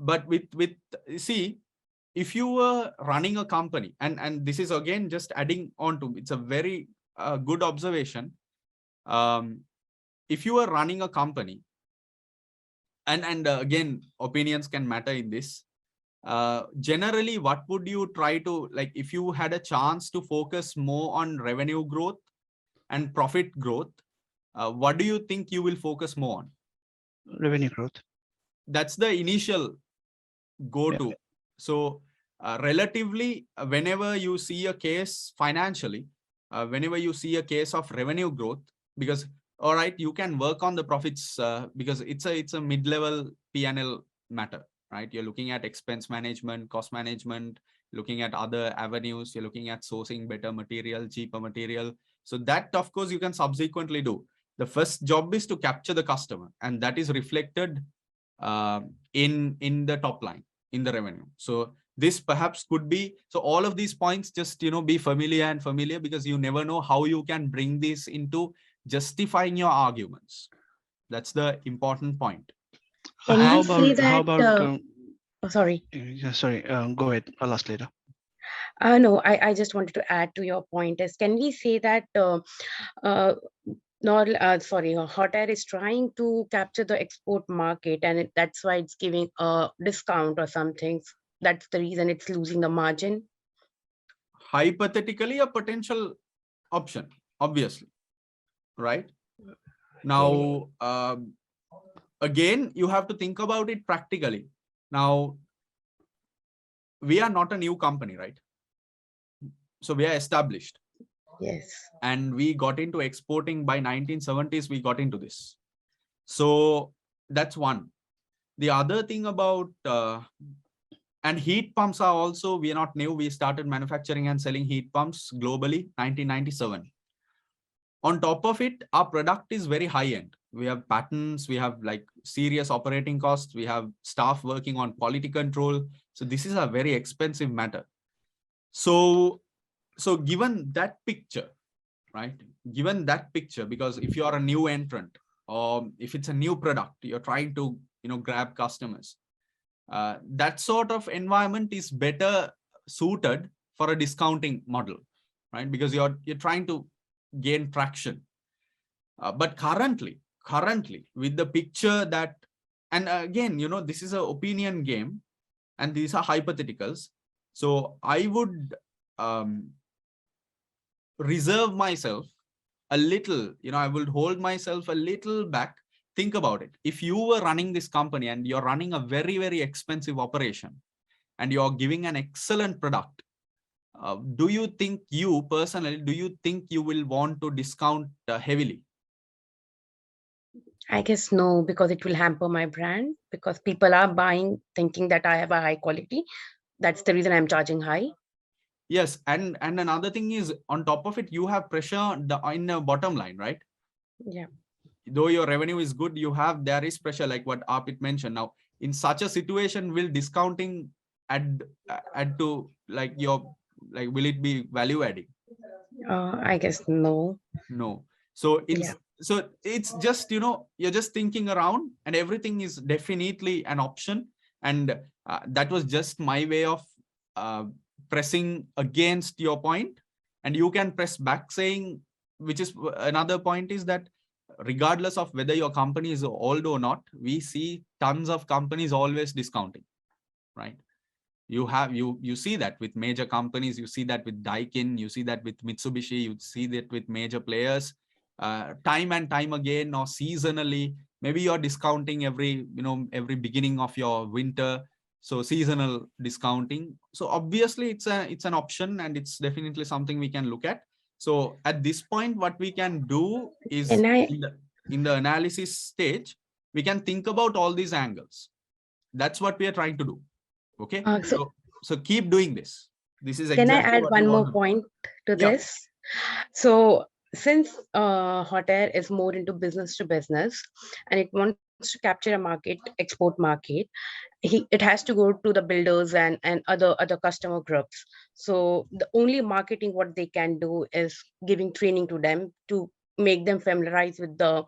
but with see, if you were running a company, and this is again just adding on to, it's a very good observation. If you are running a company, and again, opinions can matter in this. Generally, what would you try to, like, if you had a chance to focus more on revenue growth and profit growth, what do you think you will focus more on? Revenue growth. That's the initial go-to. Yeah. So relatively, whenever you see a case financially, whenever you see a case of revenue growth, because all right, you can work on the profits because it's a mid-level P&L matter, right? You're looking at expense management, cost management, looking at other avenues, you're looking at sourcing better material, cheaper material. So that, of course, you can subsequently do. The first job is to capture the customer, and that is reflected in the top line, in the revenue. So this perhaps could be, so all of these points, just, be familiar, because you never know how you can bring this into justifying your arguments. That's the important point. How about sorry. Yeah, sorry, go ahead. I'll ask later. No, I just wanted to add to your point is, can we say that Hot Air is trying to capture the export market, and that's why it's giving a discount or something. That's the reason it's losing the margin. Hypothetically, a potential option, obviously, right? Now, again, you have to think about it practically. Now, we are not a new company, right? So we are established. Yes. And we got into exporting by 1970s, we got into this. So that's one. The other thing about, and heat pumps are also, we are not new. We started manufacturing and selling heat pumps globally, 1997. On top of it, our product is very high end. We have patents, we have like serious operating costs, we have staff working on quality control. So this is a very expensive matter. So given that picture, right? Given that picture, because if you are a new entrant, or if it's a new product, you're trying to, grab customers, that sort of environment is better suited for a discounting model, right? Because you're trying to gain traction. But currently, with the picture that, and again, this is an opinion game, and these are hypotheticals. So I would reserve myself a little, I would hold myself a little back. Think about it. If you were running this company and you're running a very, very expensive operation and you're giving an excellent product, do you think you will want to discount heavily? I guess no, because it will hamper my brand, because people are buying thinking that I have a high quality. That's the reason I'm charging high. Yes, and another thing is, on top of it, you have pressure in the bottom line, right? Yeah. Though your revenue is good, there is pressure, like what Arpit mentioned. Now, in such a situation, will discounting add to will it be value adding? I guess no. No. So so it's just, you're just thinking around, and everything is definitely an option. And that was just my way of pressing against your point. And you can press back saying, which is another point, is that regardless of whether your company is old or not, we see tons of companies always discounting, right? You see that with major companies, you see that with Daikin, you see that with Mitsubishi, you see that with major players, time and time again, or seasonally. Maybe you're discounting every beginning of your winter. So seasonal discounting. So obviously it's an option, and it's definitely something we can look at. So at this point, what we can do is, in the analysis stage, we can think about all these angles. That's what we are trying to do. Okay. So keep doing this. This is exactly. Can I add one more point to this? So since Hot Air is more into business to business, and it wants to capture a market, export market, it has to go to the builders and other customer groups. So the only marketing what they can do is giving training to them to make them familiarize with the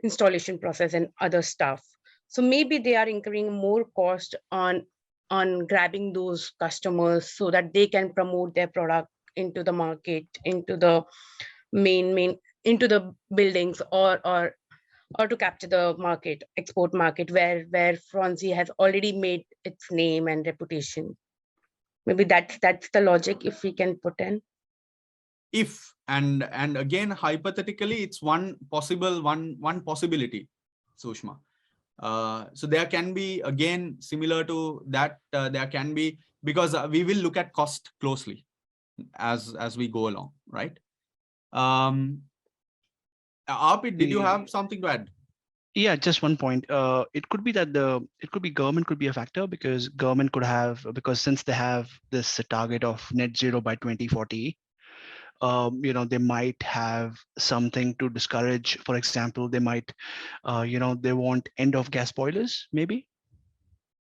installation process and other stuff. So maybe they are incurring more cost on grabbing those customers so that they can promote their product into the market, into the main into the buildings, or to capture the market, export market, where Franzi has already made its name and reputation. Maybe that's the logic, if we can put in. If and again, hypothetically, it's one possibility, Sushma. So there can be, again, similar to that, there can be, because we will look at cost closely as we go along, right? Arpit, did you have something to add? Yeah, just one point. It could be that government could be a factor, because government could have, because since they have this target of net zero by 2040, they might have something to discourage. For example, they might, they want end of gas boilers, maybe.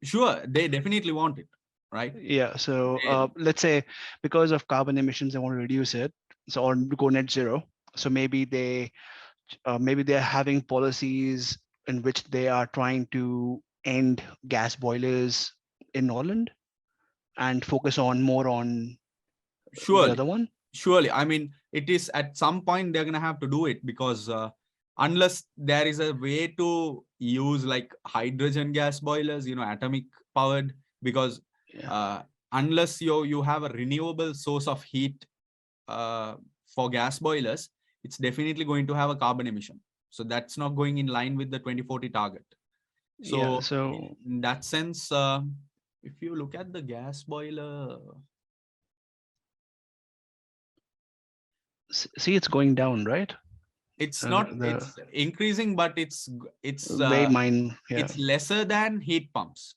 Sure, they definitely want it, right? Yeah. So let's say because of carbon emissions, they want to reduce it, so or go net zero. So maybe they're having policies in which they are trying to end gas boilers in Norland and focus on more on the other one. Surely. I mean, it is at some point they're going to have to do it, because unless there is a way to use like hydrogen gas boilers, atomic powered, because unless you have a renewable source of heat for gas boilers, it's definitely going to have a carbon emission. So that's not going in line with the 2040 target. So in that sense, if you look at the gas boiler, see, it's going down, right? It's not, it's increasing, but it's it's lesser than heat pumps.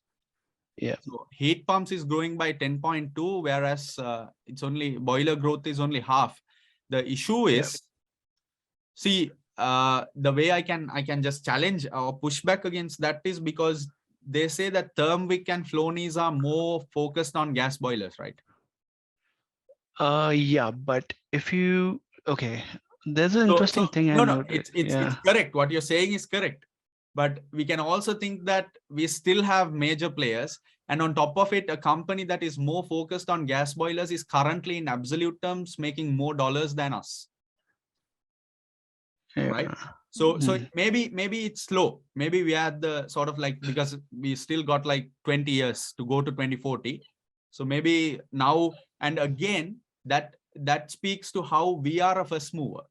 Yeah. So heat pumps is growing by 10.2, whereas it's only, boiler growth is only half. The issue is, see, the way I can just challenge or push back against that is because they say that Thermwick and Flonase are more focused on gas boilers, right? Yeah, but if you, there's an interesting thing. It's correct. What you're saying is correct. But we can also think that we still have major players. And on top of it, a company that is more focused on gas boilers is currently in absolute terms making more dollars than us. Right? So maybe it's slow. Maybe we are the sort of like, because we still got like 20 years to go to 2040. So maybe now, and again, that speaks to how we are a first mover.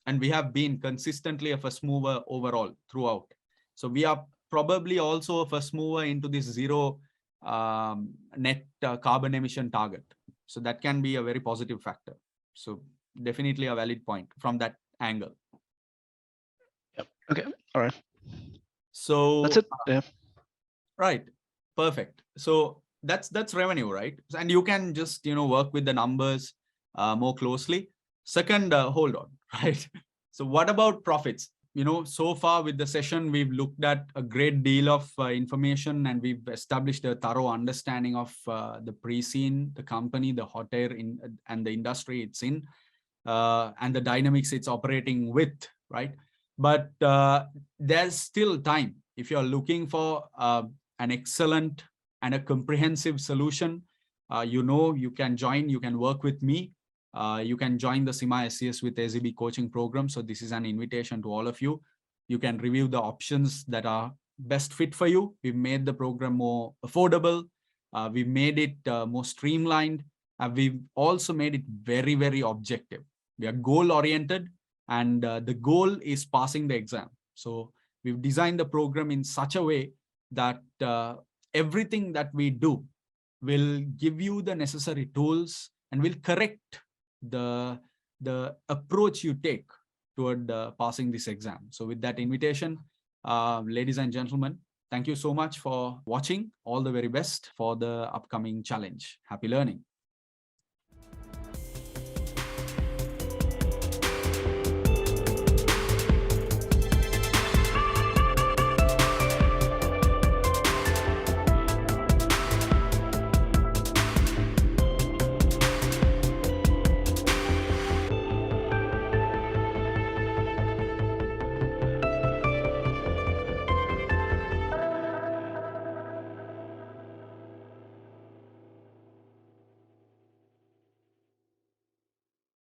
And we have been consistently a first mover overall throughout. So we are probably also a first mover into this zero net carbon emission target. So that can be a very positive factor. So definitely a valid point from that angle. Yep. Okay. All right. So that's it. Yeah. Right. Perfect. So that's revenue, right? And you can just, work with the numbers more closely. Second, hold on, right? So what about profits? So far with the session, we've looked at a great deal of information, and we've established a thorough understanding of the pre-scene, the company, the hot air and the industry it's in, and the dynamics it's operating with, right? But there's still time. If you're looking for an excellent and a comprehensive solution, you can join, you can work with me. You can join the CIMA SCS with AZB coaching program. So this is an invitation to all of you. You can review the options that are best fit for you. We've made the program more affordable. We've made it more streamlined. We've also made it very, very objective. We are goal-oriented, and the goal is passing the exam. So we've designed the program in such a way that everything that we do will give you the necessary tools and will correct the approach you take toward passing this exam. So with that invitation, ladies and gentlemen, thank you so much for watching. All the very best for the upcoming challenge. Happy learning.